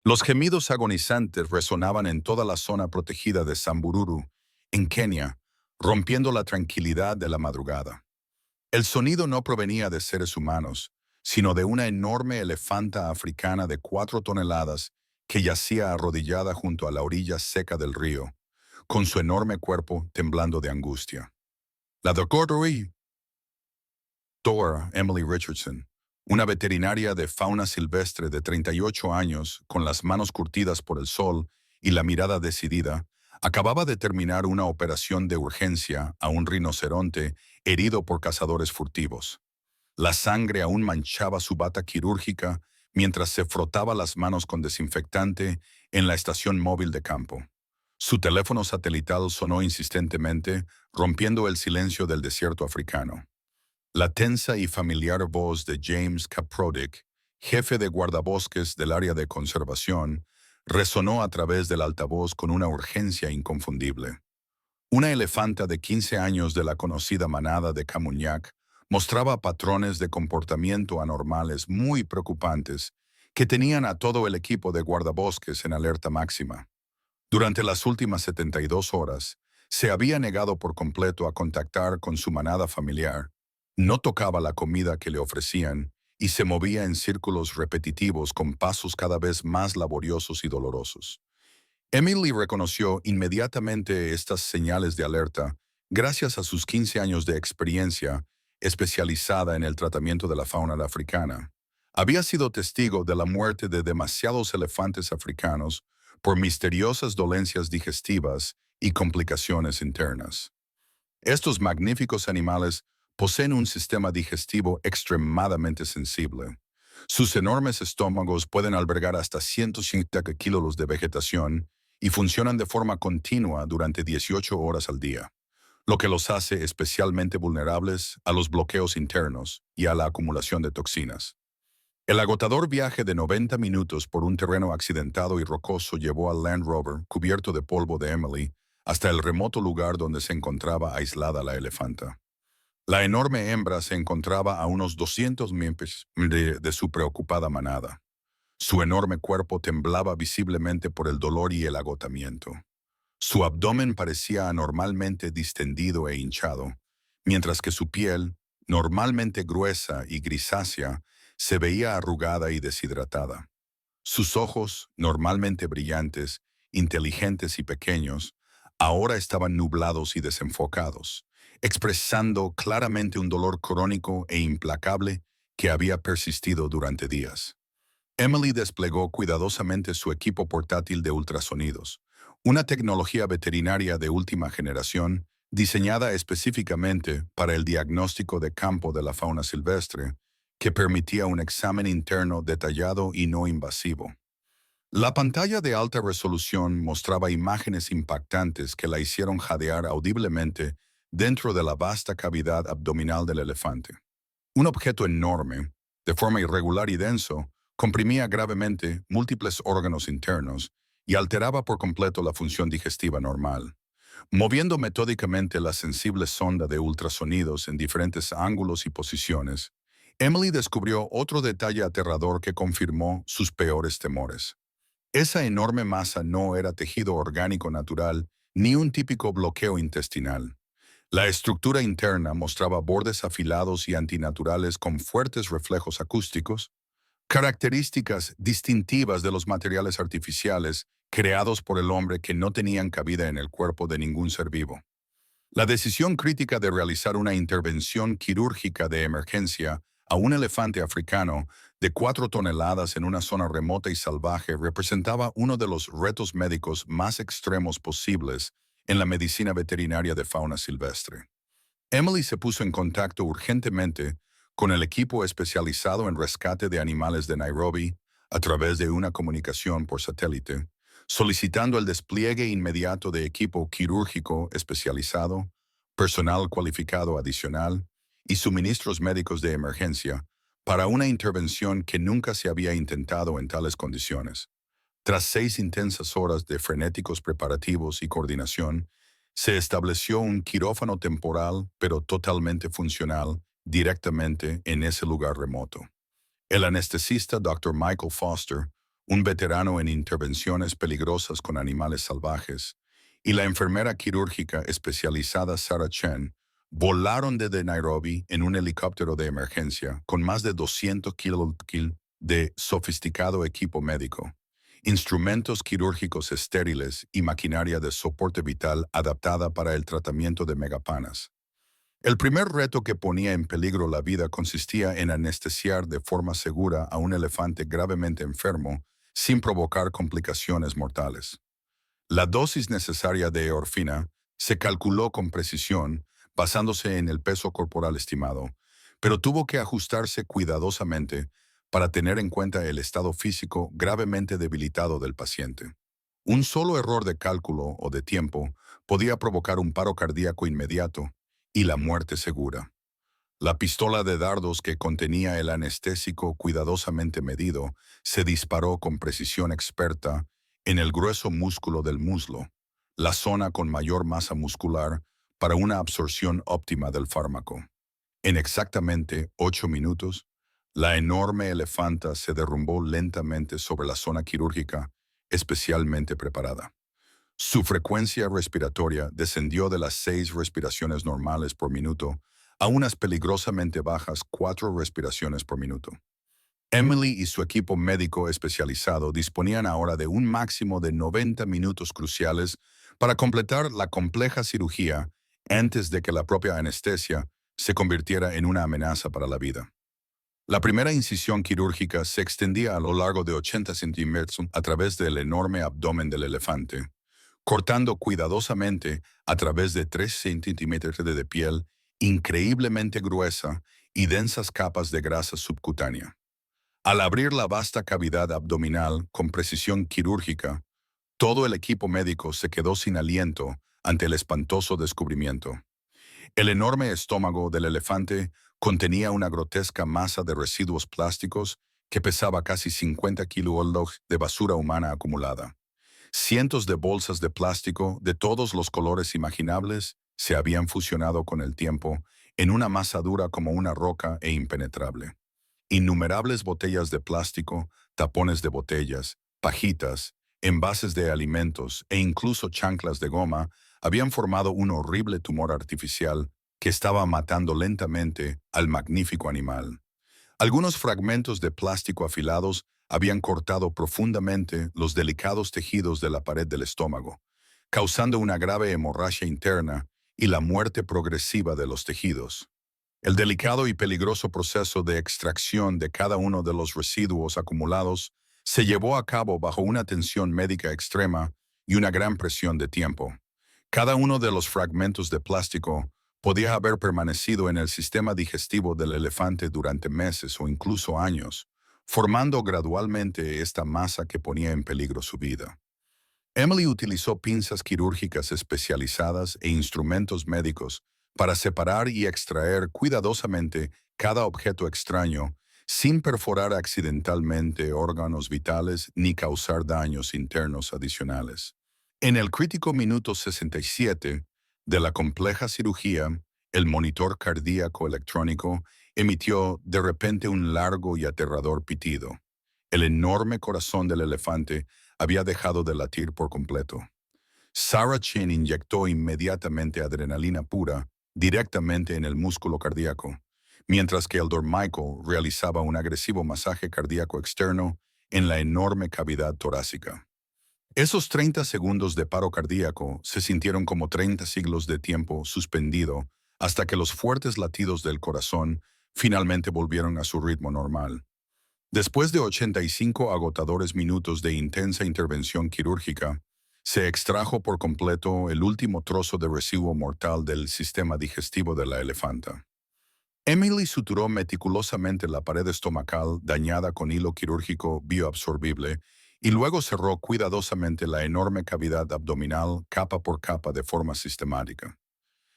Los gemidos agonizantes resonaban en toda la zona protegida de Sambururu, en Kenia, rompiendo la tranquilidad de la madrugada. El sonido no provenía de seres humanos, sino de una enorme elefanta africana de 4 toneladas que yacía arrodillada junto a la orilla seca del río, con su enorme cuerpo temblando de angustia. La doctora Emily Richardson, una veterinaria de fauna silvestre de 38 años, con las manos curtidas por el sol y la mirada decidida, acababa de terminar una operación de urgencia a un rinoceronte herido por cazadores furtivos. La sangre aún manchaba su bata quirúrgica mientras se frotaba las manos con desinfectante en la estación móvil de campo. Su teléfono satelital sonó insistentemente, rompiendo el silencio del desierto africano. La tensa y familiar voz de James Caprodic, jefe de guardabosques del área de conservación, resonó a través del altavoz con una urgencia inconfundible. Una elefanta de 15 años de la conocida manada de Camunyac mostraba patrones de comportamiento anormales muy preocupantes que tenían a todo el equipo de guardabosques en alerta máxima. Durante las últimas 72 horas, se había negado por completo a contactar con su manada familiar, no tocaba la comida que le ofrecían y se movía en círculos repetitivos con pasos cada vez más laboriosos y dolorosos. Emily reconoció inmediatamente estas señales de alerta gracias a sus 15 años de experiencia especializada en el tratamiento de la fauna africana. Había sido testigo de la muerte de demasiados elefantes africanos por misteriosas dolencias digestivas y complicaciones internas. Estos magníficos animales poseen un sistema digestivo extremadamente sensible. Sus enormes estómagos pueden albergar hasta 150 kilos de vegetación y funcionan de forma continua durante 18 horas al día, lo que los hace especialmente vulnerables a los bloqueos internos y a la acumulación de toxinas. El agotador viaje de 90 minutos por un terreno accidentado y rocoso llevó al Land Rover, cubierto de polvo de Emily, hasta el remoto lugar donde se encontraba aislada la elefanta. La enorme hembra se encontraba a unos 200 metros de su preocupada manada. Su enorme cuerpo temblaba visiblemente por el dolor y el agotamiento. Su abdomen parecía anormalmente distendido e hinchado, mientras que su piel, normalmente gruesa y grisácea, se veía arrugada y deshidratada. Sus ojos, normalmente brillantes, inteligentes y pequeños, ahora estaban nublados y desenfocados, expresando claramente un dolor crónico e implacable que había persistido durante días. Emily desplegó cuidadosamente su equipo portátil de ultrasonidos, una tecnología veterinaria de última generación diseñada específicamente para el diagnóstico de campo de la fauna silvestre, que permitía un examen interno detallado y no invasivo. La pantalla de alta resolución mostraba imágenes impactantes que la hicieron jadear audiblemente dentro de la vasta cavidad abdominal del elefante. Un objeto enorme, de forma irregular y denso, comprimía gravemente múltiples órganos internos y alteraba por completo la función digestiva normal. Moviendo metódicamente la sensible sonda de ultrasonidos en diferentes ángulos y posiciones, Emily descubrió otro detalle aterrador que confirmó sus peores temores. Esa enorme masa no era tejido orgánico natural ni un típico bloqueo intestinal. La estructura interna mostraba bordes afilados y antinaturales con fuertes reflejos acústicos, características distintivas de los materiales artificiales creados por el hombre que no tenían cabida en el cuerpo de ningún ser vivo. La decisión crítica de realizar una intervención quirúrgica de emergencia a un elefante africano de 4 toneladas en una zona remota y salvaje representaba uno de los retos médicos más extremos posibles en la medicina veterinaria de fauna silvestre. Emily se puso en contacto urgentemente con el equipo especializado en rescate de animales de Nairobi a través de una comunicación por satélite, solicitando el despliegue inmediato de equipo quirúrgico especializado, personal cualificado adicional y suministros médicos de emergencia para una intervención que nunca se había intentado en tales condiciones. Tras 6 intensas horas de frenéticos preparativos y coordinación, se estableció un quirófano temporal pero totalmente funcional directamente en ese lugar remoto. El anestesista Dr. Michael Foster, un veterano en intervenciones peligrosas con animales salvajes, y la enfermera quirúrgica especializada Sarah Chen volaron desde Nairobi en un helicóptero de emergencia con más de 200 kilos de sofisticado equipo médico, instrumentos quirúrgicos estériles y maquinaria de soporte vital adaptada para el tratamiento de megapanas. El primer reto que ponía en peligro la vida consistía en anestesiar de forma segura a un elefante gravemente enfermo sin provocar complicaciones mortales. La dosis necesaria de orfina se calculó con precisión basándose en el peso corporal estimado, pero tuvo que ajustarse cuidadosamente para tener en cuenta el estado físico gravemente debilitado del paciente. Un solo error de cálculo o de tiempo podía provocar un paro cardíaco inmediato y la muerte segura. La pistola de dardos que contenía el anestésico cuidadosamente medido se disparó con precisión experta en el grueso músculo del muslo, la zona con mayor masa muscular para una absorción óptima del fármaco. En exactamente 8 minutos, la enorme elefanta se derrumbó lentamente sobre la zona quirúrgica especialmente preparada. Su frecuencia respiratoria descendió de las 6 respiraciones normales por minuto a unas peligrosamente bajas 4 respiraciones por minuto. Emily y su equipo médico especializado disponían ahora de un máximo de 90 minutos cruciales para completar la compleja cirugía antes de que la propia anestesia se convirtiera en una amenaza para la vida. La primera incisión quirúrgica se extendía a lo largo de 80 centímetros a través del enorme abdomen del elefante, cortando cuidadosamente a través de 3 centímetros de piel increíblemente gruesa y densas capas de grasa subcutánea. Al abrir la vasta cavidad abdominal con precisión quirúrgica, todo el equipo médico se quedó sin aliento ante el espantoso descubrimiento. El enorme estómago del elefante contenía una grotesca masa de residuos plásticos que pesaba casi 50 kilos de basura humana acumulada. Cientos de bolsas de plástico de todos los colores imaginables se habían fusionado con el tiempo en una masa dura como una roca e impenetrable. Innumerables botellas de plástico, tapones de botellas, pajitas, envases de alimentos e incluso chanclas de goma habían formado un horrible tumor artificial que estaba matando lentamente al magnífico animal. Algunos fragmentos de plástico afilados habían cortado profundamente los delicados tejidos de la pared del estómago, causando una grave hemorragia interna y la muerte progresiva de los tejidos. El delicado y peligroso proceso de extracción de cada uno de los residuos acumulados se llevó a cabo bajo una tensión médica extrema y una gran presión de tiempo. Cada uno de los fragmentos de plástico podía haber permanecido en el sistema digestivo del elefante durante meses o incluso años, formando gradualmente esta masa que ponía en peligro su vida. Emily utilizó pinzas quirúrgicas especializadas e instrumentos médicos para separar y extraer cuidadosamente cada objeto extraño sin perforar accidentalmente órganos vitales ni causar daños internos adicionales. En el crítico minuto 67 de la compleja cirugía, el monitor cardíaco electrónico emitió de repente un largo y aterrador pitido. El enorme corazón del elefante había dejado de latir por completo. Sarah Chen inyectó inmediatamente adrenalina pura directamente en el músculo cardíaco, mientras que el Dr. Michael realizaba un agresivo masaje cardíaco externo en la enorme cavidad torácica. Esos 30 segundos de paro cardíaco se sintieron como 30 siglos de tiempo suspendido hasta que los fuertes latidos del corazón finalmente volvieron a su ritmo normal. Después de 85 agotadores minutos de intensa intervención quirúrgica, se extrajo por completo el último trozo de residuo mortal del sistema digestivo de la elefanta. Emily suturó meticulosamente la pared estomacal dañada con hilo quirúrgico bioabsorbible y luego cerró cuidadosamente la enorme cavidad abdominal capa por capa de forma sistemática.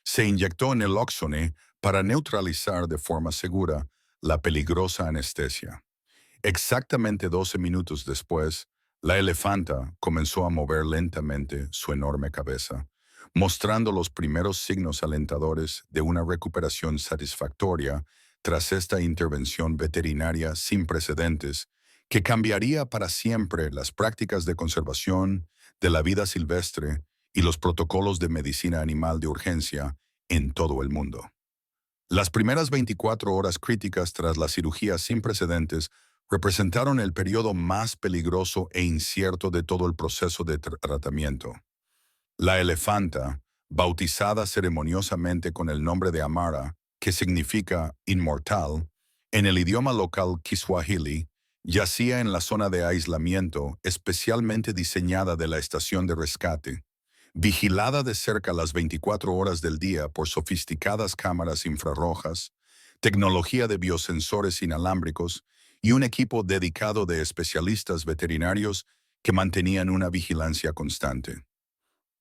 Se inyectó naloxone para neutralizar de forma segura la peligrosa anestesia. Exactamente 12 minutos después, la elefanta comenzó a mover lentamente su enorme cabeza, mostrando los primeros signos alentadores de una recuperación satisfactoria tras esta intervención veterinaria sin precedentes que cambiaría para siempre las prácticas de conservación de la vida silvestre y los protocolos de medicina animal de urgencia en todo el mundo. Las primeras 24 horas críticas tras la cirugía sin precedentes representaron el periodo más peligroso e incierto de todo el proceso de tratamiento. La elefanta, bautizada ceremoniosamente con el nombre de Amara, que significa inmortal, en el idioma local Kiswahili, yacía en la zona de aislamiento especialmente diseñada de la estación de rescate, vigilada de cerca las 24 horas del día por sofisticadas cámaras infrarrojas, tecnología de biosensores inalámbricos y un equipo dedicado de especialistas veterinarios que mantenían una vigilancia constante.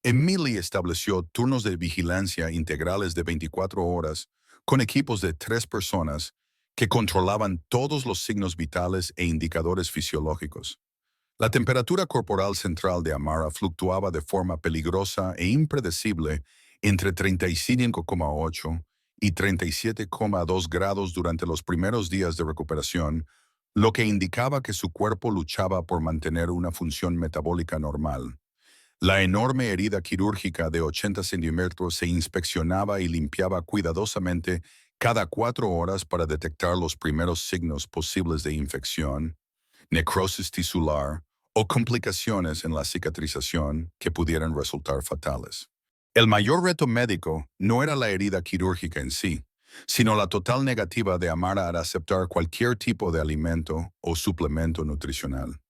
Emily estableció turnos de vigilancia integrales de 24 horas con equipos de 3 personas que controlaban todos los signos vitales e indicadores fisiológicos. La temperatura corporal central de Amara fluctuaba de forma peligrosa e impredecible entre 35,8 y 37,2 grados durante los primeros días de recuperación, lo que indicaba que su cuerpo luchaba por mantener una función metabólica normal. La enorme herida quirúrgica de 80 centímetros se inspeccionaba y limpiaba cuidadosamente cada 4 horas para detectar los primeros signos posibles de infección, necrosis tisular o complicaciones en la cicatrización que pudieran resultar fatales. El mayor reto médico no era la herida quirúrgica en sí, sino la total negativa de Amara a aceptar cualquier tipo de alimento o suplemento nutricional.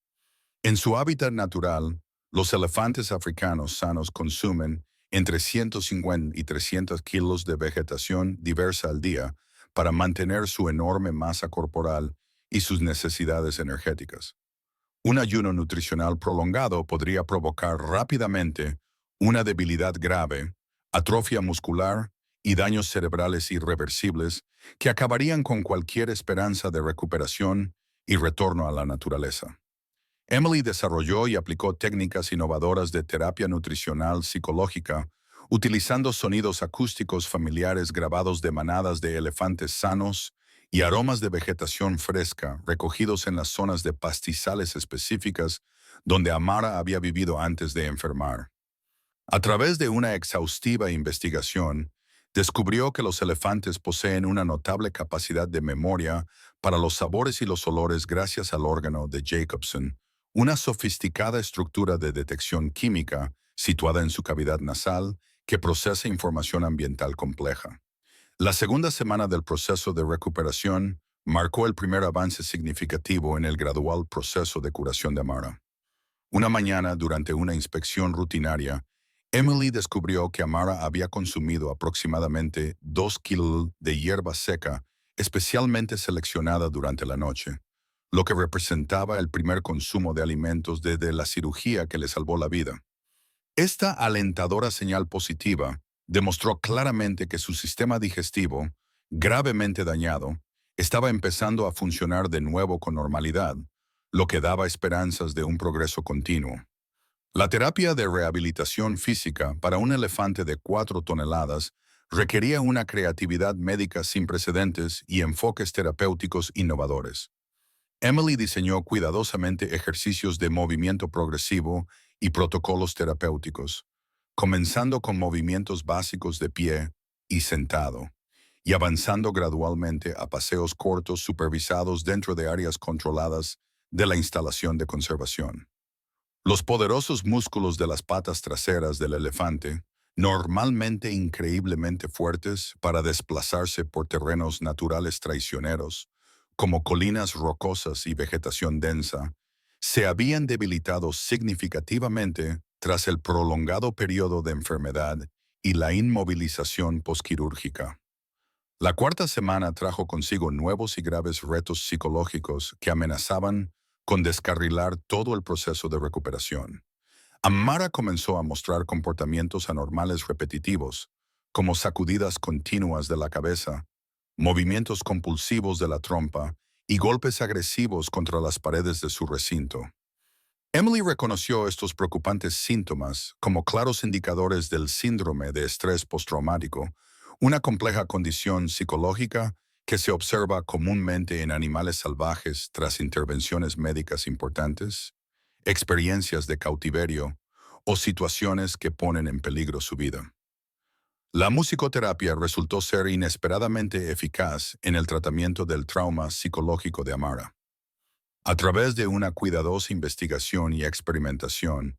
En su hábitat natural, los elefantes africanos sanos consumen entre 150 y 300 kilos de vegetación diversa al día para mantener su enorme masa corporal y sus necesidades energéticas. Un ayuno nutricional prolongado podría provocar rápidamente una debilidad grave, atrofia muscular y daños cerebrales irreversibles que acabarían con cualquier esperanza de recuperación y retorno a la naturaleza. Emily desarrolló y aplicó técnicas innovadoras de terapia nutricional psicológica, utilizando sonidos acústicos familiares grabados de manadas de elefantes sanos y aromas de vegetación fresca recogidos en las zonas de pastizales específicas donde Amara había vivido antes de enfermar. A través de una exhaustiva investigación, descubrió que los elefantes poseen una notable capacidad de memoria para los sabores y los olores gracias al órgano de Jacobson, una sofisticada estructura de detección química situada en su cavidad nasal que procesa información ambiental compleja. La segunda semana del proceso de recuperación marcó el primer avance significativo en el gradual proceso de curación de Amara. Una mañana, durante una inspección rutinaria, Emily descubrió que Amara había consumido aproximadamente 2 kilos de hierba seca especialmente seleccionada durante la noche, lo que representaba el primer consumo de alimentos desde la cirugía que le salvó la vida. Esta alentadora señal positiva demostró claramente que su sistema digestivo, gravemente dañado, estaba empezando a funcionar de nuevo con normalidad, lo que daba esperanzas de un progreso continuo. La terapia de rehabilitación física para un elefante de 4 toneladas requería una creatividad médica sin precedentes y enfoques terapéuticos innovadores. Emily diseñó cuidadosamente ejercicios de movimiento progresivo y protocolos terapéuticos, comenzando con movimientos básicos de pie y sentado, y avanzando gradualmente a paseos cortos supervisados dentro de áreas controladas de la instalación de conservación. Los poderosos músculos de las patas traseras del elefante, normalmente increíblemente fuertes para desplazarse por terrenos naturales traicioneros, como colinas rocosas y vegetación densa, se habían debilitado significativamente tras el prolongado periodo de enfermedad y la inmovilización posquirúrgica. La cuarta semana trajo consigo nuevos y graves retos psicológicos que amenazaban con descarrilar todo el proceso de recuperación. Amara comenzó a mostrar comportamientos anormales repetitivos, como sacudidas continuas de la cabeza, movimientos compulsivos de la trompa y golpes agresivos contra las paredes de su recinto. Emily reconoció estos preocupantes síntomas como claros indicadores del síndrome de estrés postraumático, una compleja condición psicológica que se observa comúnmente en animales salvajes tras intervenciones médicas importantes, experiencias de cautiverio o situaciones que ponen en peligro su vida. La musicoterapia resultó ser inesperadamente eficaz en el tratamiento del trauma psicológico de Amara. A través de una cuidadosa investigación y experimentación,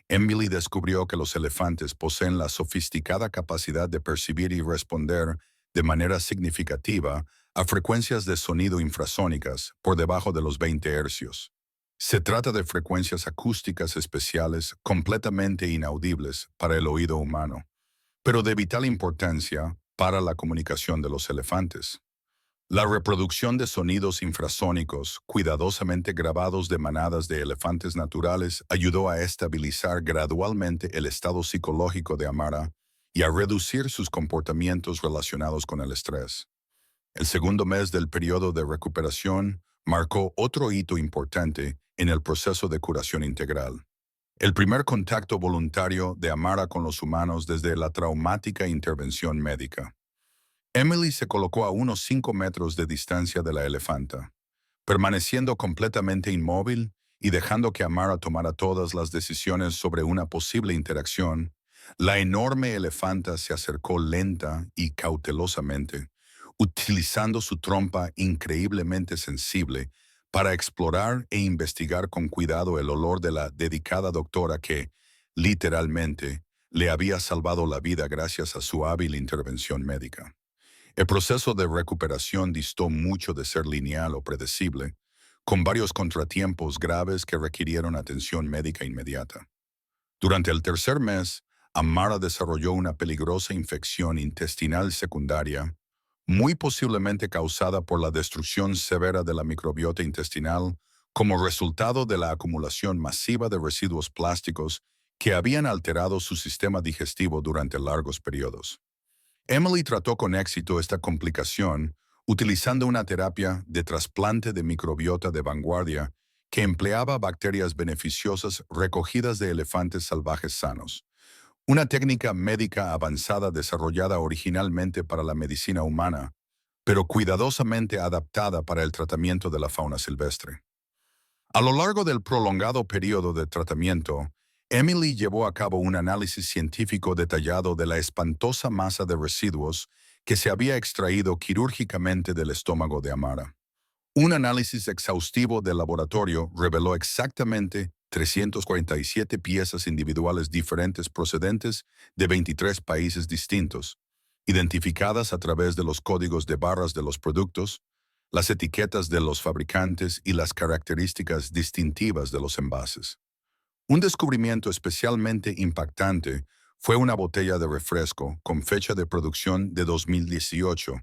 Emily descubrió que los elefantes poseen la sofisticada capacidad de percibir y responder de manera significativa a frecuencias de sonido infrasónicas por debajo de los 20 hercios. Se trata de frecuencias acústicas especiales completamente inaudibles para el oído humano, pero de vital importancia para la comunicación de los elefantes. La reproducción de sonidos infrasónicos, cuidadosamente grabados de manadas de elefantes naturales, ayudó a estabilizar gradualmente el estado psicológico de Amara y a reducir sus comportamientos relacionados con el estrés. El segundo mes del periodo de recuperación marcó otro hito importante en el proceso de curación integral. El primer contacto voluntario de Amara con los humanos desde la traumática intervención médica. Emily se colocó a unos 5 metros de distancia de la elefanta, permaneciendo completamente inmóvil y dejando que Amara tomara todas las decisiones sobre una posible interacción. La enorme elefanta se acercó lenta y cautelosamente, utilizando su trompa increíblemente sensible para explorar e investigar con cuidado el olor de la dedicada doctora que, literalmente, le había salvado la vida gracias a su hábil intervención médica. El proceso de recuperación distó mucho de ser lineal o predecible, con varios contratiempos graves que requirieron atención médica inmediata. Durante el tercer mes, Amara desarrolló una peligrosa infección intestinal secundaria, muy posiblemente causada por la destrucción severa de la microbiota intestinal como resultado de la acumulación masiva de residuos plásticos que habían alterado su sistema digestivo durante largos periodos. Emily trató con éxito esta complicación utilizando una terapia de trasplante de microbiota de vanguardia que empleaba bacterias beneficiosas recogidas de elefantes salvajes sanos, una técnica médica avanzada desarrollada originalmente para la medicina humana, pero cuidadosamente adaptada para el tratamiento de la fauna silvestre. A lo largo del prolongado periodo de tratamiento, Emily llevó a cabo un análisis científico detallado de la espantosa masa de residuos que se había extraído quirúrgicamente del estómago de Amara. Un análisis exhaustivo del laboratorio reveló exactamente 347 piezas individuales diferentes procedentes de 23 países distintos, identificadas a través de los códigos de barras de los productos, las etiquetas de los fabricantes y las características distintivas de los envases. Un descubrimiento especialmente impactante fue una botella de refresco con fecha de producción de 2018,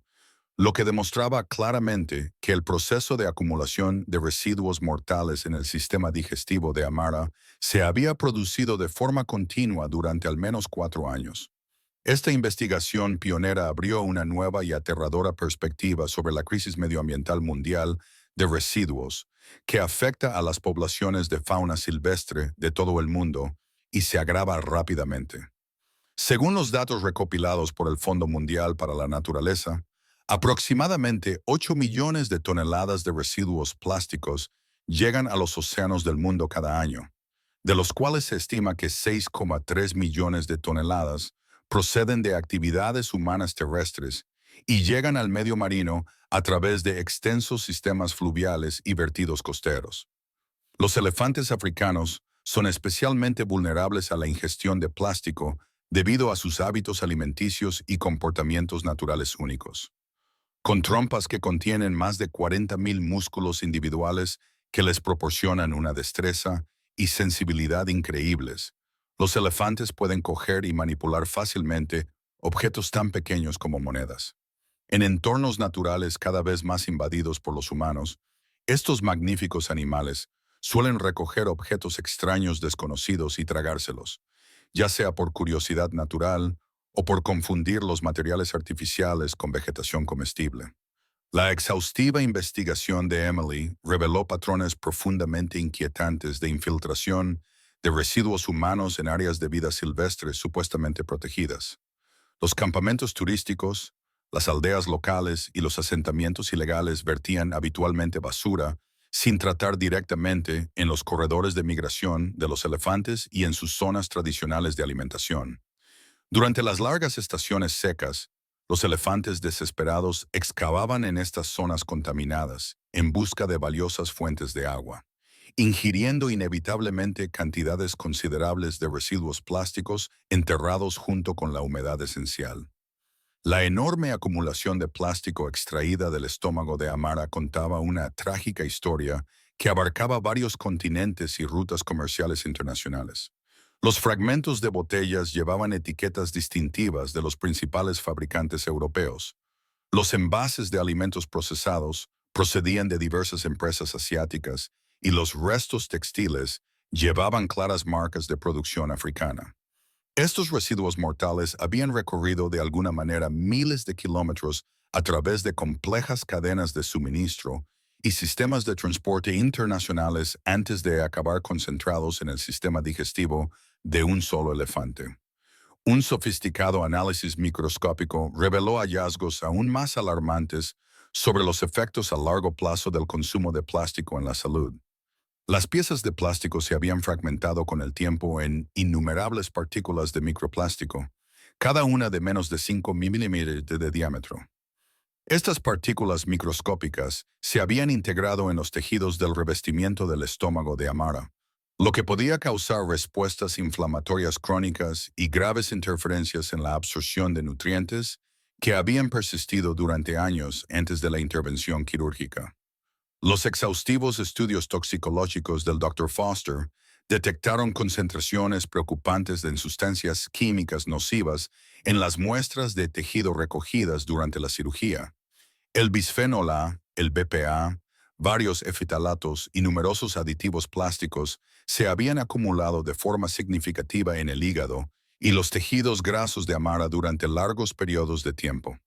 lo que demostraba claramente que el proceso de acumulación de residuos mortales en el sistema digestivo de Amara se había producido de forma continua durante al menos 4 años. Esta investigación pionera abrió una nueva y aterradora perspectiva sobre la crisis medioambiental mundial de residuos que afecta a las poblaciones de fauna silvestre de todo el mundo y se agrava rápidamente. Según los datos recopilados por el Fondo Mundial para la Naturaleza, aproximadamente 8 millones de toneladas de residuos plásticos llegan a los océanos del mundo cada año, de los cuales se estima que 6,3 millones de toneladas proceden de actividades humanas terrestres y llegan al medio marino a través de extensos sistemas fluviales y vertidos costeros. Los elefantes africanos son especialmente vulnerables a la ingestión de plástico debido a sus hábitos alimenticios y comportamientos naturales únicos. Con trompas que contienen más de 40.000 músculos individuales que les proporcionan una destreza y sensibilidad increíbles, los elefantes pueden coger y manipular fácilmente objetos tan pequeños como monedas. En entornos naturales cada vez más invadidos por los humanos, estos magníficos animales suelen recoger objetos extraños desconocidos y tragárselos, ya sea por curiosidad natural o por confundir los materiales artificiales con vegetación comestible. La exhaustiva investigación de Emily reveló patrones profundamente inquietantes de infiltración de residuos humanos en áreas de vida silvestre supuestamente protegidas. Los campamentos turísticos, Las aldeas locales y los asentamientos ilegales vertían habitualmente basura sin tratar directamente en los corredores de migración de los elefantes y en sus zonas tradicionales de alimentación. Durante las largas estaciones secas, los elefantes desesperados excavaban en estas zonas contaminadas en busca de valiosas fuentes de agua, ingiriendo inevitablemente cantidades considerables de residuos plásticos enterrados junto con la humedad esencial. La enorme acumulación de plástico extraída del estómago de Amara contaba una trágica historia que abarcaba varios continentes y rutas comerciales internacionales. Los fragmentos de botellas llevaban etiquetas distintivas de los principales fabricantes europeos. Los envases de alimentos procesados procedían de diversas empresas asiáticas y los restos textiles llevaban claras marcas de producción africana. Estos residuos mortales habían recorrido de alguna manera miles de kilómetros a través de complejas cadenas de suministro y sistemas de transporte internacionales antes de acabar concentrados en el sistema digestivo de un solo elefante. Un sofisticado análisis microscópico reveló hallazgos aún más alarmantes sobre los efectos a largo plazo del consumo de plástico en la salud. Las piezas de plástico se habían fragmentado con el tiempo en innumerables partículas de microplástico, cada una de menos de 5 milímetros de diámetro. Estas partículas microscópicas se habían integrado en los tejidos del revestimiento del estómago de Amara, lo que podía causar respuestas inflamatorias crónicas y graves interferencias en la absorción de nutrientes que habían persistido durante años antes de la intervención quirúrgica. Los exhaustivos estudios toxicológicos del Dr. Foster detectaron concentraciones preocupantes de sustancias químicas nocivas en las muestras de tejido recogidas durante la cirugía. El bisfenol A, el BPA, varios efitalatos y numerosos aditivos plásticos se habían acumulado de forma significativa en el hígado y los tejidos grasos de Amara durante largos periodos de tiempo.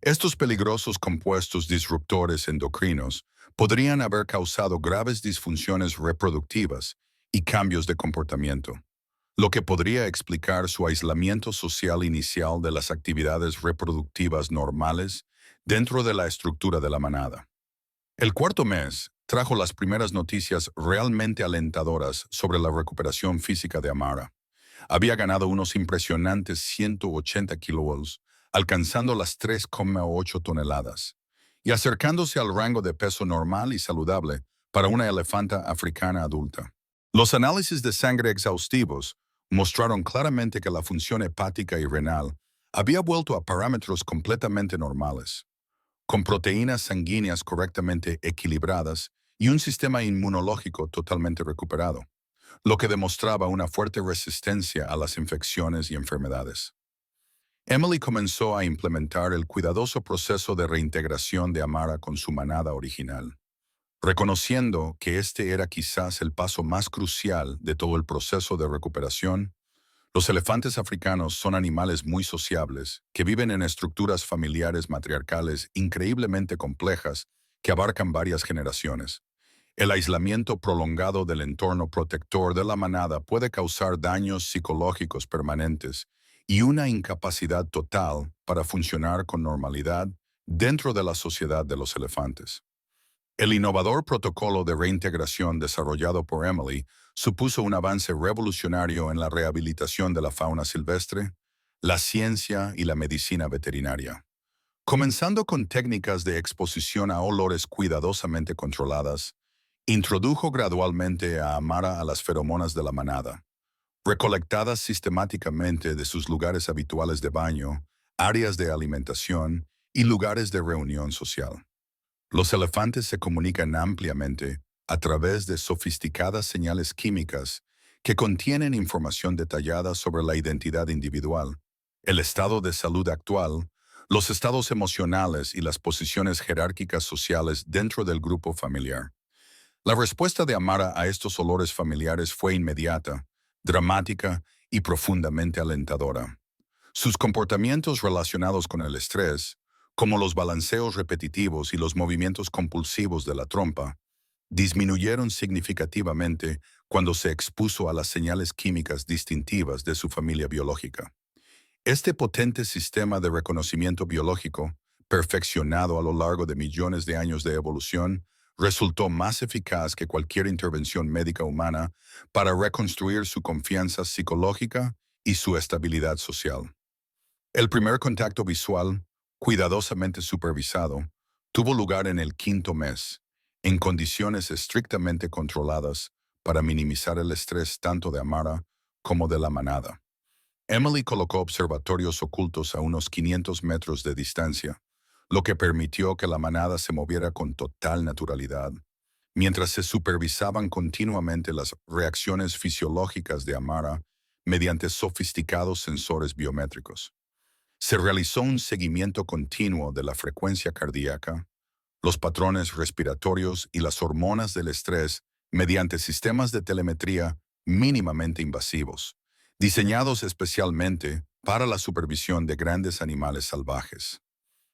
Estos peligrosos compuestos disruptores endocrinos podrían haber causado graves disfunciones reproductivas y cambios de comportamiento, lo que podría explicar su aislamiento social inicial de las actividades reproductivas normales dentro de la estructura de la manada. El cuarto mes trajo las primeras noticias realmente alentadoras sobre la recuperación física de Amara. Había ganado unos impresionantes 180 kilos, alcanzando las 3,8 toneladas, y acercándose al rango de peso normal y saludable para una elefanta africana adulta. Los análisis de sangre exhaustivos mostraron claramente que la función hepática y renal había vuelto a parámetros completamente normales, con proteínas sanguíneas correctamente equilibradas y un sistema inmunológico totalmente recuperado, lo que demostraba una fuerte resistencia a las infecciones y enfermedades. Emily comenzó a implementar el cuidadoso proceso de reintegración de Amara con su manada original, reconociendo que este era quizás el paso más crucial de todo el proceso de recuperación. Los elefantes africanos son animales muy sociables, que viven en estructuras familiares matriarcales increíblemente complejas que abarcan varias generaciones. El aislamiento prolongado del entorno protector de la manada puede causar daños psicológicos permanentes y una incapacidad total para funcionar con normalidad dentro de la sociedad de los elefantes. El innovador protocolo de reintegración desarrollado por Emily supuso un avance revolucionario en la rehabilitación de la fauna silvestre, la ciencia y la medicina veterinaria. Comenzando con técnicas de exposición a olores cuidadosamente controladas, introdujo gradualmente a Amara a las feromonas de la manada, recolectadas sistemáticamente de sus lugares habituales de baño, áreas de alimentación y lugares de reunión social. Los elefantes se comunican ampliamente a través de sofisticadas señales químicas que contienen información detallada sobre la identidad individual, el estado de salud actual, los estados emocionales y las posiciones jerárquicas sociales dentro del grupo familiar. La respuesta de Amara a estos olores familiares fue inmediata, dramática y profundamente alentadora. Sus comportamientos relacionados con el estrés, como los balanceos repetitivos y los movimientos compulsivos de la trompa, disminuyeron significativamente cuando se expuso a las señales químicas distintivas de su familia biológica. Este potente sistema de reconocimiento biológico, perfeccionado a lo largo de millones de años de evolución, resultó más eficaz que cualquier intervención médica humana para reconstruir su confianza psicológica y su estabilidad social. El primer contacto visual, cuidadosamente supervisado, tuvo lugar en el quinto mes, en condiciones estrictamente controladas para minimizar el estrés tanto de Amara como de la manada. Emily colocó observatorios ocultos a unos 500 metros de distancia, lo que permitió que la manada se moviera con total naturalidad, mientras se supervisaban continuamente las reacciones fisiológicas de Amara mediante sofisticados sensores biométricos. Se realizó un seguimiento continuo de la frecuencia cardíaca, los patrones respiratorios y las hormonas del estrés mediante sistemas de telemetría mínimamente invasivos, diseñados especialmente para la supervisión de grandes animales salvajes.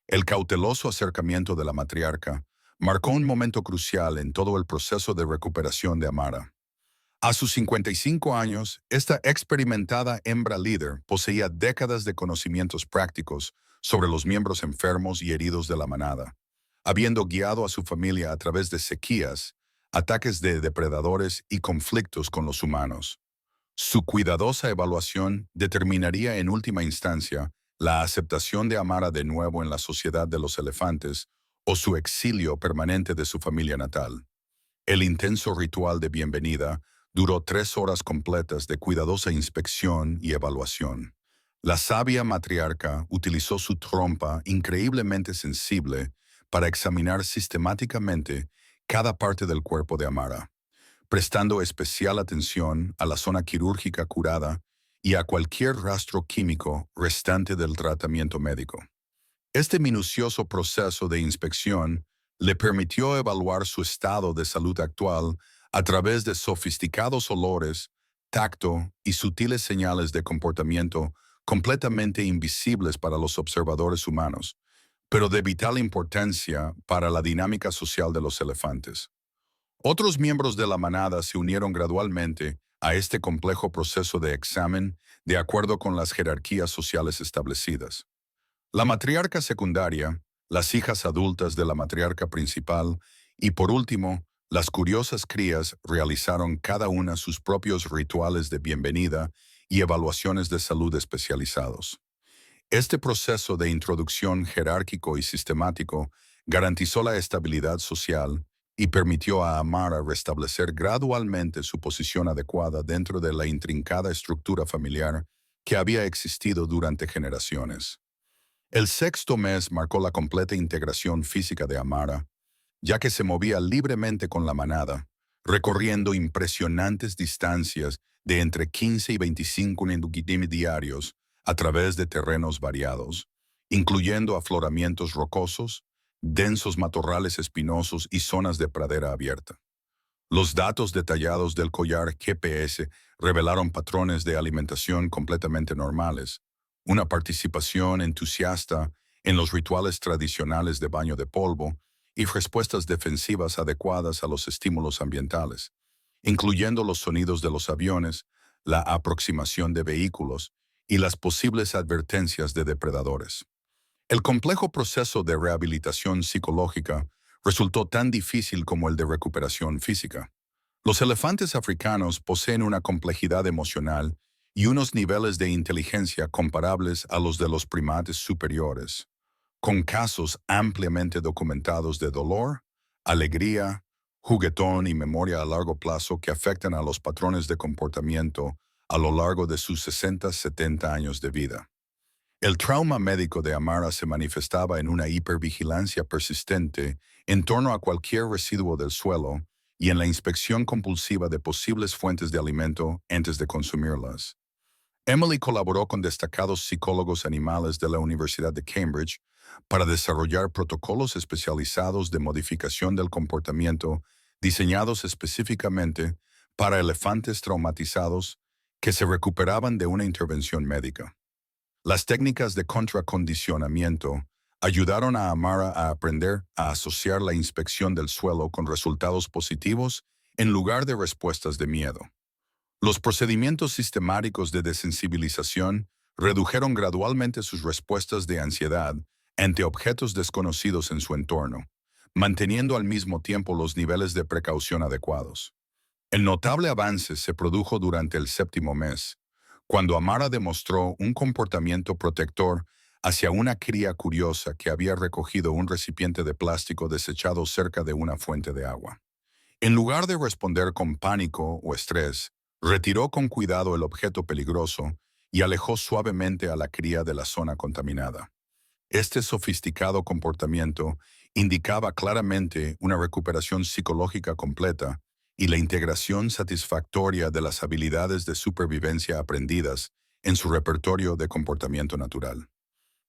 El cauteloso acercamiento de la matriarca marcó un momento crucial en todo el proceso de recuperación de Amara. A sus 55 años, esta experimentada hembra líder poseía décadas de conocimientos prácticos sobre los miembros enfermos y heridos de la manada, habiendo guiado a su familia a través de sequías, ataques de depredadores y conflictos con los humanos. Su cuidadosa evaluación determinaría en última instancia la aceptación de Amara de nuevo en la sociedad de los elefantes o su exilio permanente de su familia natal. El intenso ritual de bienvenida duró 3 horas completas de cuidadosa inspección y evaluación. La sabia matriarca utilizó su trompa increíblemente sensible para examinar sistemáticamente cada parte del cuerpo de Amara, prestando especial atención a la zona quirúrgica curada y a cualquier rastro químico restante del tratamiento médico. Este minucioso proceso de inspección le permitió evaluar su estado de salud actual a través de sofisticados olores, tacto y sutiles señales de comportamiento completamente invisibles para los observadores humanos, pero de vital importancia para la dinámica social de los elefantes. Otros miembros de la manada se unieron gradualmente a este complejo proceso de examen de acuerdo con las jerarquías sociales establecidas. La matriarca secundaria, las hijas adultas de la matriarca principal y, por último, las curiosas crías realizaron cada una sus propios rituales de bienvenida y evaluaciones de salud especializados. Este proceso de introducción jerárquico y sistemático garantizó la estabilidad social y permitió a Amara restablecer gradualmente su posición adecuada dentro de la intrincada estructura familiar que había existido durante generaciones. El sexto mes marcó la completa integración física de Amara, ya que se movía libremente con la manada, recorriendo impresionantes distancias de entre 15 y 25 km diarios a través de terrenos variados, incluyendo afloramientos rocosos, densos matorrales espinosos y zonas de pradera abierta. Los datos detallados del collar GPS revelaron patrones de alimentación completamente normales, una participación entusiasta en los rituales tradicionales de baño de polvo y respuestas defensivas adecuadas a los estímulos ambientales, incluyendo los sonidos de los aviones, la aproximación de vehículos y las posibles advertencias de depredadores. El complejo proceso de rehabilitación psicológica resultó tan difícil como el de recuperación física. Los elefantes africanos poseen una complejidad emocional y unos niveles de inteligencia comparables a los de los primates superiores, con casos ampliamente documentados de dolor, alegría, juguetón y memoria a largo plazo que afectan a los patrones de comportamiento a lo largo de sus 60-70 años de vida. El trauma médico de Amara se manifestaba en una hipervigilancia persistente en torno a cualquier residuo del suelo y en la inspección compulsiva de posibles fuentes de alimento antes de consumirlas. Emily colaboró con destacados psicólogos animales de la Universidad de Cambridge para desarrollar protocolos especializados de modificación del comportamiento diseñados específicamente para elefantes traumatizados que se recuperaban de una intervención médica. Las técnicas de contracondicionamiento ayudaron a Amara a aprender a asociar la inspección del suelo con resultados positivos en lugar de respuestas de miedo. Los procedimientos sistemáticos de desensibilización redujeron gradualmente sus respuestas de ansiedad ante objetos desconocidos en su entorno, manteniendo al mismo tiempo los niveles de precaución adecuados. El notable avance se produjo durante el séptimo mes, cuando Amara demostró un comportamiento protector hacia una cría curiosa que había recogido un recipiente de plástico desechado cerca de una fuente de agua. En lugar de responder con pánico o estrés, retiró con cuidado el objeto peligroso y alejó suavemente a la cría de la zona contaminada. Este sofisticado comportamiento indicaba claramente una recuperación psicológica completa y la integración satisfactoria de las habilidades de supervivencia aprendidas en su repertorio de comportamiento natural.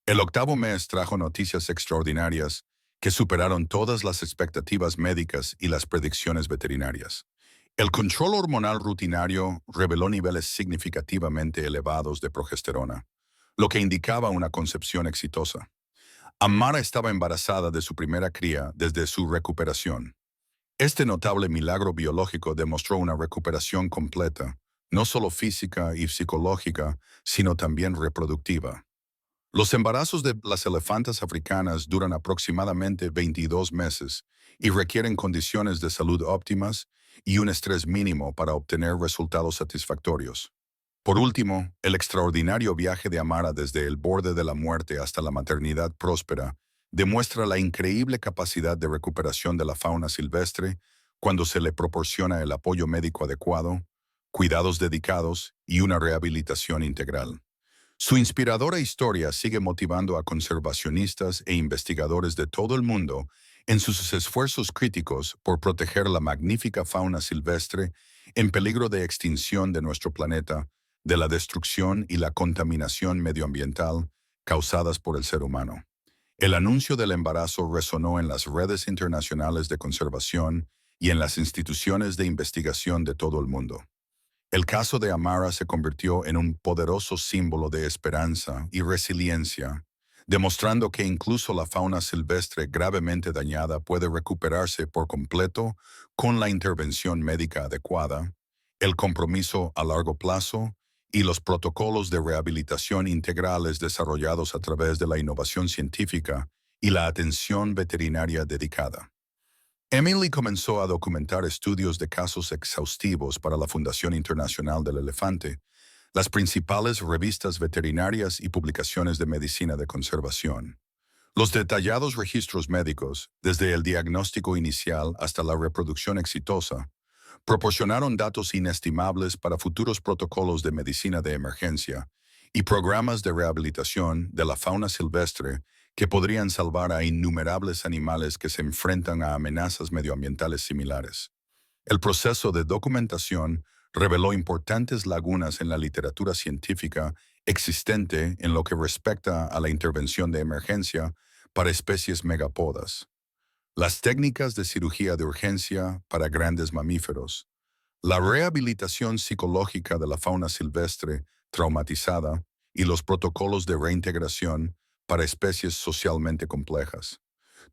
El octavo mes trajo noticias extraordinarias que superaron todas las expectativas médicas y las predicciones veterinarias. El control hormonal rutinario reveló niveles significativamente elevados de progesterona, lo que indicaba una concepción exitosa. Amara estaba embarazada de su primera cría desde su recuperación. Este notable milagro biológico demostró una recuperación completa, no solo física y psicológica, sino también reproductiva. Los embarazos de las elefantas africanas duran aproximadamente 22 meses y requieren condiciones de salud óptimas y un estrés mínimo para obtener resultados satisfactorios. Por último, el extraordinario viaje de Amara desde el borde de la muerte hasta la maternidad próspera demuestra la increíble capacidad de recuperación de la fauna silvestre cuando se le proporciona el apoyo médico adecuado, cuidados dedicados y una rehabilitación integral. Su inspiradora historia sigue motivando a conservacionistas e investigadores de todo el mundo en sus esfuerzos críticos por proteger la magnífica fauna silvestre en peligro de extinción de nuestro planeta, de la destrucción y la contaminación medioambiental causadas por el ser humano. El anuncio del embarazo resonó en las redes internacionales de conservación y en las instituciones de investigación de todo el mundo. El caso de Amara se convirtió en un poderoso símbolo de esperanza y resiliencia, demostrando que incluso la fauna silvestre gravemente dañada puede recuperarse por completo con la intervención médica adecuada, el compromiso a largo plazo y los protocolos de rehabilitación integrales desarrollados a través de la innovación científica y la atención veterinaria dedicada. Emily comenzó a documentar estudios de casos exhaustivos para la Fundación Internacional del Elefante, las principales revistas veterinarias y publicaciones de medicina de conservación. Los detallados registros médicos, desde el diagnóstico inicial hasta la reproducción exitosa, proporcionaron datos inestimables para futuros protocolos de medicina de emergencia y programas de rehabilitación de la fauna silvestre que podrían salvar a innumerables animales que se enfrentan a amenazas medioambientales similares. El proceso de documentación reveló importantes lagunas en la literatura científica existente en lo que respecta a la intervención de emergencia para especies megapodas, las técnicas de cirugía de urgencia para grandes mamíferos, la rehabilitación psicológica de la fauna silvestre traumatizada y los protocolos de reintegración para especies socialmente complejas.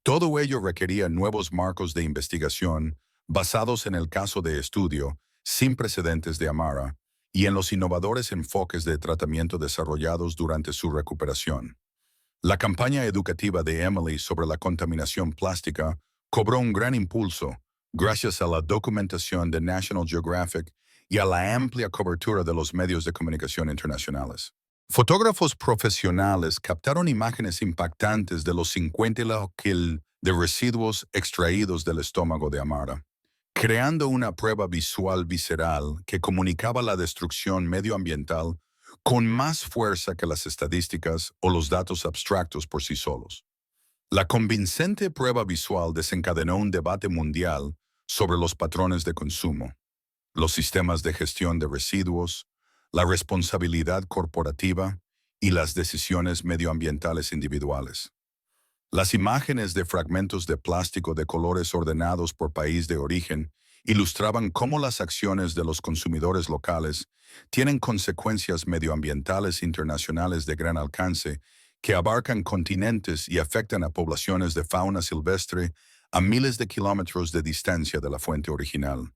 Todo ello requería nuevos marcos de investigación basados en el caso de estudio sin precedentes de Amara y en los innovadores enfoques de tratamiento desarrollados durante su recuperación. La campaña educativa de Emily sobre la contaminación plástica cobró un gran impulso gracias a la documentación de National Geographic y a la amplia cobertura de los medios de comunicación internacionales. Fotógrafos profesionales captaron imágenes impactantes de los 50 kg de residuos extraídos del estómago de Amara, creando una prueba visual visceral que comunicaba la destrucción medioambiental con más fuerza que las estadísticas o los datos abstractos por sí solos. La convincente prueba visual desencadenó un debate mundial sobre los patrones de consumo, los sistemas de gestión de residuos, la responsabilidad corporativa y las decisiones medioambientales individuales. Las imágenes de fragmentos de plástico de colores ordenados por país de origen ilustraban cómo las acciones de los consumidores locales tienen consecuencias medioambientales internacionales de gran alcance que abarcan continentes y afectan a poblaciones de fauna silvestre a miles de kilómetros de distancia de la fuente original.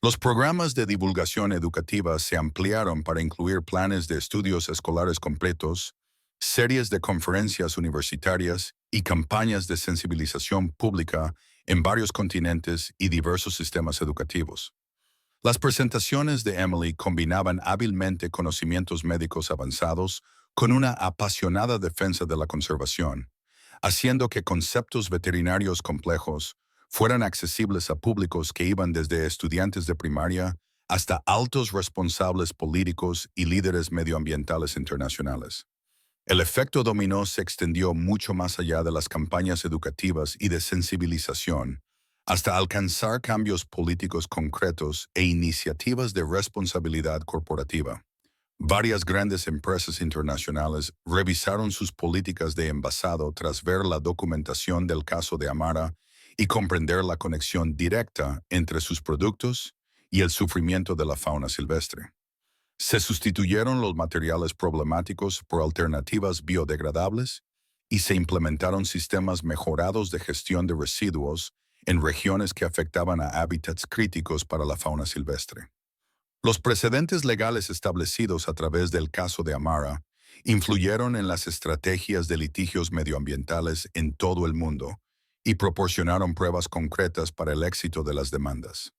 Los programas de divulgación educativa se ampliaron para incluir planes de estudios escolares completos, series de conferencias universitarias y campañas de sensibilización pública en varios continentes y diversos sistemas educativos. Las presentaciones de Emily combinaban hábilmente conocimientos médicos avanzados con una apasionada defensa de la conservación, haciendo que conceptos veterinarios complejos fueran accesibles a públicos que iban desde estudiantes de primaria hasta altos responsables políticos y líderes medioambientales internacionales. El efecto dominó se extendió mucho más allá de las campañas educativas y de sensibilización, hasta alcanzar cambios políticos concretos e iniciativas de responsabilidad corporativa. Varias grandes empresas internacionales revisaron sus políticas de envasado tras ver la documentación del caso de Amara y comprender la conexión directa entre sus productos y el sufrimiento de la fauna silvestre. Se sustituyeron los materiales problemáticos por alternativas biodegradables y se implementaron sistemas mejorados de gestión de residuos en regiones que afectaban a hábitats críticos para la fauna silvestre. Los precedentes legales establecidos a través del caso de Amara influyeron en las estrategias de litigios medioambientales en todo el mundo y proporcionaron pruebas concretas para el éxito de las demandas.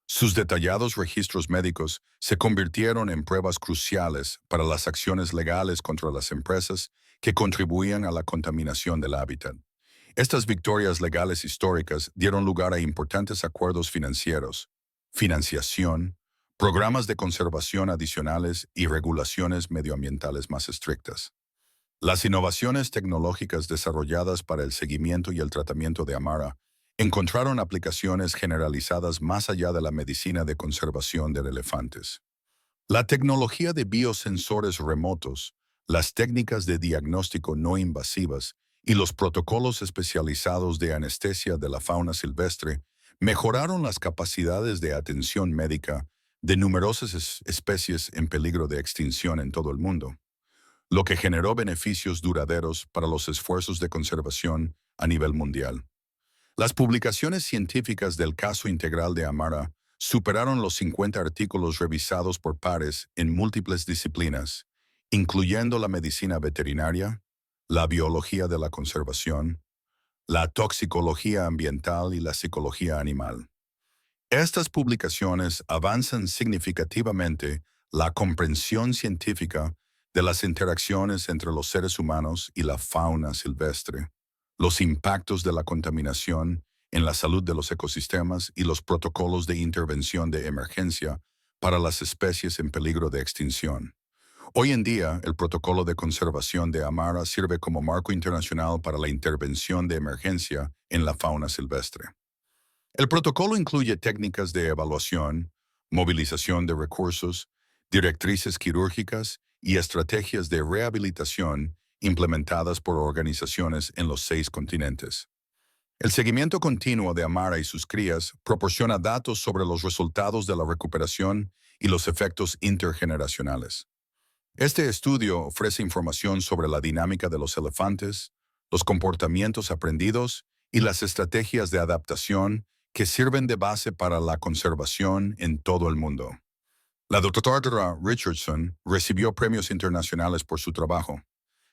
Sus detallados registros médicos se convirtieron en pruebas cruciales para las acciones legales contra las empresas que contribuían a la contaminación del hábitat. Estas victorias legales históricas dieron lugar a importantes acuerdos financieros, financiación, programas de conservación adicionales y regulaciones medioambientales más estrictas. Las innovaciones tecnológicas desarrolladas para el seguimiento y el tratamiento de Amara encontraron aplicaciones generalizadas más allá de la medicina de conservación de elefantes. La tecnología de biosensores remotos, las técnicas de diagnóstico no invasivas y los protocolos especializados de anestesia de la fauna silvestre mejoraron las capacidades de atención médica de numerosas especies en peligro de extinción en todo el mundo, lo que generó beneficios duraderos para los esfuerzos de conservación a nivel mundial. Las publicaciones científicas del caso integral de Amara superaron los 50 artículos revisados por pares en múltiples disciplinas, incluyendo la medicina veterinaria, la biología de la conservación, la toxicología ambiental y la psicología animal. Estas publicaciones avanzan significativamente la comprensión científica de las interacciones entre los seres humanos y la fauna silvestre, los impactos de la contaminación en la salud de los ecosistemas y los protocolos de intervención de emergencia para las especies en peligro de extinción. Hoy en día, el protocolo de conservación de Amara sirve como marco internacional para la intervención de emergencia en la fauna silvestre. El protocolo incluye técnicas de evaluación, movilización de recursos, directrices quirúrgicas y estrategias de rehabilitación implementadas por organizaciones en los 6 continentes. El seguimiento continuo de Amara y sus crías proporciona datos sobre los resultados de la recuperación y los efectos intergeneracionales. Este estudio ofrece información sobre la dinámica de los elefantes, los comportamientos aprendidos y las estrategias de adaptación que sirven de base para la conservación en todo el mundo. La doctora Richardson recibió premios internacionales por su trabajo.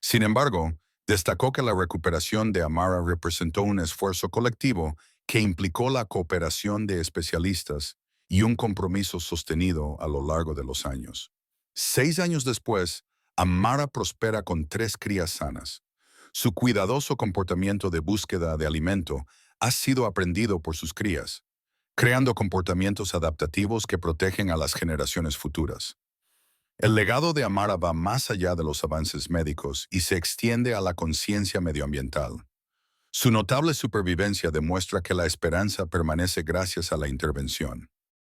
Sin embargo, destacó que la recuperación de Amara representó un esfuerzo colectivo que implicó la cooperación de especialistas y un compromiso sostenido a lo largo de los años. 6 años después, Amara prospera con 3 crías sanas. Su cuidadoso comportamiento de búsqueda de alimento ha sido aprendido por sus crías, creando comportamientos adaptativos que protegen a las generaciones futuras. El legado de Amara va más allá de los avances médicos y se extiende a la conciencia medioambiental. Su notable supervivencia demuestra que la esperanza permanece gracias a la intervención.